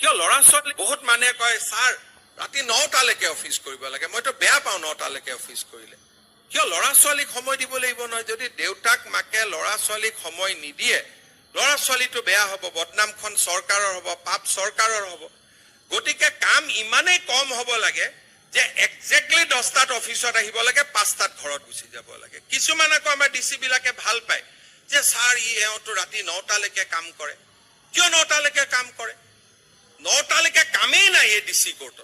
কিয় ল'ৰা ছোৱালী বহুত মানুহে কয় ছাৰ ৰাতি 9টালৈকে অফিচ কৰিব লাগে মইতো বেয়া পাওঁ 9টালৈকে অফিচ কৰিলে কিয় ল'ৰা ছোৱালীক সময় দিব লাগিব নহয় যদি দেউতাক মাকে ল'ৰা ছোৱালীক সময় নিদিয়ে ল'ৰা ছোৱালীটো বেয়া হ'ব বদনামখন চৰকাৰৰ হ'ব পাপ চৰকাৰৰ হ'ব গতিকে কাম ইমানেই কম হ'ব লাগে যে এক্সেক্টলি 10টাত অফিচত আহিব লাগে 5টাত ঘৰত গুচি যাব লাগে কিছুমান আকৌ আমাৰ ডিচি বিলাকে ভাল পায় যে ছাৰ এওঁতো ৰাতি 9টালৈকে কাম কৰে কিয় 9টালৈকে কাম কৰে 9টালৈকে কামেই নাই এই ডিচি কোৰ্টত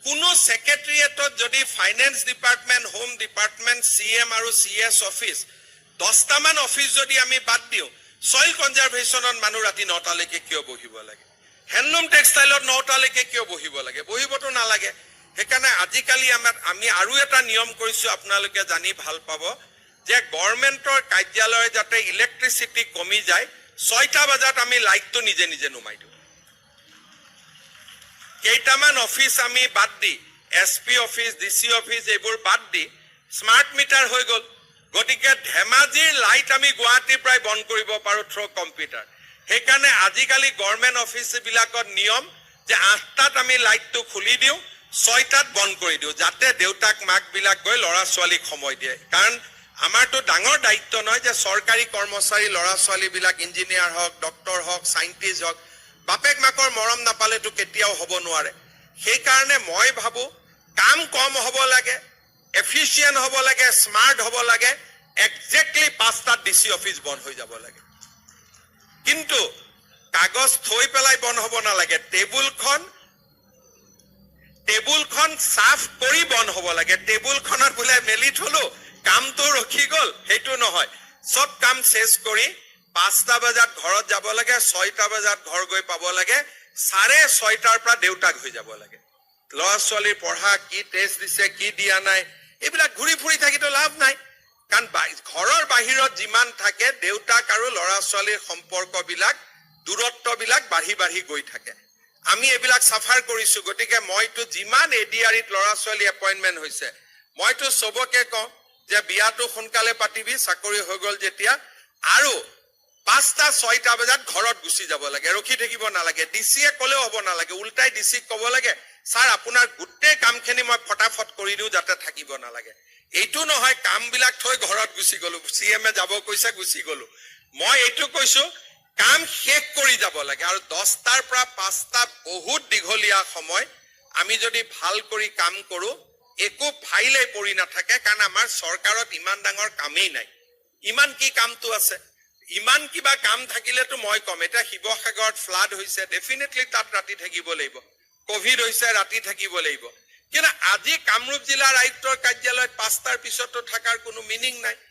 কোনো সেক্ৰেটাৰিয়েটত যদি finance department home department CM আৰু সিএস অফিস 10টামান অফিস যদি আমি বাদ দিওঁ সয়েল কনজাৰভেশ্যনত মানুহ ৰাতি 9টালৈকে কিয় বহিব লাগে হ্যান্ডলুম টেক্সটাইলত 9টালৈকে কিয় বহিব লাগে বহিবতো নালাগে সেইকাৰণে আজিকালি আমি আৰু এটা নিয়ম কৰিছো আপোনালোকে জানি ভাল পাব যে গভৰ্ণমেণ্টৰ কাৰ্যালয় যাতে ইলেক্ট্ৰিচিটি কমি যায় 6টা বজাত আমি লাইটটো নিজে নিজে নুমাই দিওঁ কেইটামান অফিস আমি বাদ দি এসপি অফিস ডিসি অফিস এইবোৰ বাদ দি স্মাৰ্ট মিটাৰ হৈ গল গতিকে ধেমাজিৰ লাইট আমি গুৱাহাটীৰ প্ৰায় বন্ধ কৰিব পাৰো থ্ৰু কম্পিউটাৰ সেইকাৰণে আজিকালি গভৰ্ণমেণ্ট অফিস বিলাকত নিয়ম যে 8টাত আমি লাইটটো খুলি দিওঁ 6টাত বন্ধ কৰি দিওঁ যাতে দেউতাক মাক বিলাক গৈ ল'ৰা ছোৱালীক সময় দিয়ে কাৰণ আমাৰতো ডাঙৰ দায়িত্ব নহয় যে চৰকাৰী কৰ্মচাৰী ল'ৰা ছোৱালী বিলাক ইঞ্জিনিয়াৰ হওক ডক্টৰ হওক সাইন্টিষ্ট হওক বাপেক মাকৰ মৰম নাপালেতো কেতিয়াও হ'ব নোৱাৰে সেই কাৰণে মই ভাবো কাম কম হ'ব লাগে এফিচিয়েন্ট হ'ব লাগে স্মাৰ্ট হ'ব লাগে এক্সেক্টলি 5টাত ডিসি অফিস বন্ধ হৈ যাব লাগে কিন্তু কাগজ থৈ পেলাই বন্ধ হ'ব নালাগে টেবুলখন সাফ কৰি বন্ধ হ'ব লাগে টেবুলখনত বোলে মেলি থলো কামটো ৰখি গল সেইটো নহয় সব কাম শেষ কৰি 5টা বজাত ঘৰত যাব লাগে 6টা বজাত ঘৰ গৈ পাব লাগে 6:30টাৰ পৰা দেউতাক হৈ যাব লাগে ল'ৰা ছোৱালীৰ পঢ়া কি টেষ্ট দিছে কি দিয়া নাই এইবিলাক ঘূৰি ফুৰি থাকিতো লাভ নাই কাৰণ ঘৰৰ বাহিৰত যিমান থাকে দেউতাক আৰু ল'ৰা ছোৱালীৰ সম্পৰ্কবিলাক দূৰত্ববিলাক বাঢ়ি গৈ থাকে আমি এইবিলাক সাফাৰ কৰিছো গতিকে মইতো যিমান এডিআৰিত ল'ৰা ছোৱালী এপইন্টমেন্ট হৈছে মইতো সবকে কওঁ যে বিয়াটো সোনকালে পাতিবি চাকৰি হৈ গল যেতিয়া আৰু 5টা 6টা বজাত ঘৰত গুচি যাব লাগে ৰখি থাকিব নালাগে ডিসিয়ে কলেও হ'ব নালাগে উল্টাই ডিসিক ক'ব লাগে স্যাৰ আপোনাৰ গুটে কামখিনি মই ফটাফট কৰি দিও যাতে থাকিব নালাগে এইটো নহয় কামবিলাক থৈ ঘৰত গুচি গলো সিএমে যাব কৈছে গুচি গলো মই এইটো কৈছো কাম শেষ কৰি যাব লাগে আৰু 10টাৰ পৰা 5টা বহুত দীঘলীয়া সময় আমি যদি ভাল কৰি কাম কৰো একো ফাইলে পৰি নাথাকে কাৰণ আমাৰ চৰকাৰত ইমান ডাঙৰ কামেই নাই ইমান কি কামটো আছে ইমান কিবা কাম থাকিলেতো মই কম এটা শিৱসাগৰত ফ্লাড হৈছে ডেফিনেটলি তাত ৰাতি থাকিব লাগিব কোভিড হৈছে ৰাতি থাকিব লাগিব কিন্তু আজি কামৰূপ জিলাৰ আয়ুক্তৰ কাৰ্যালয়ত 5টাৰ পিছতো থাকাৰ কোনো মিনিং নাই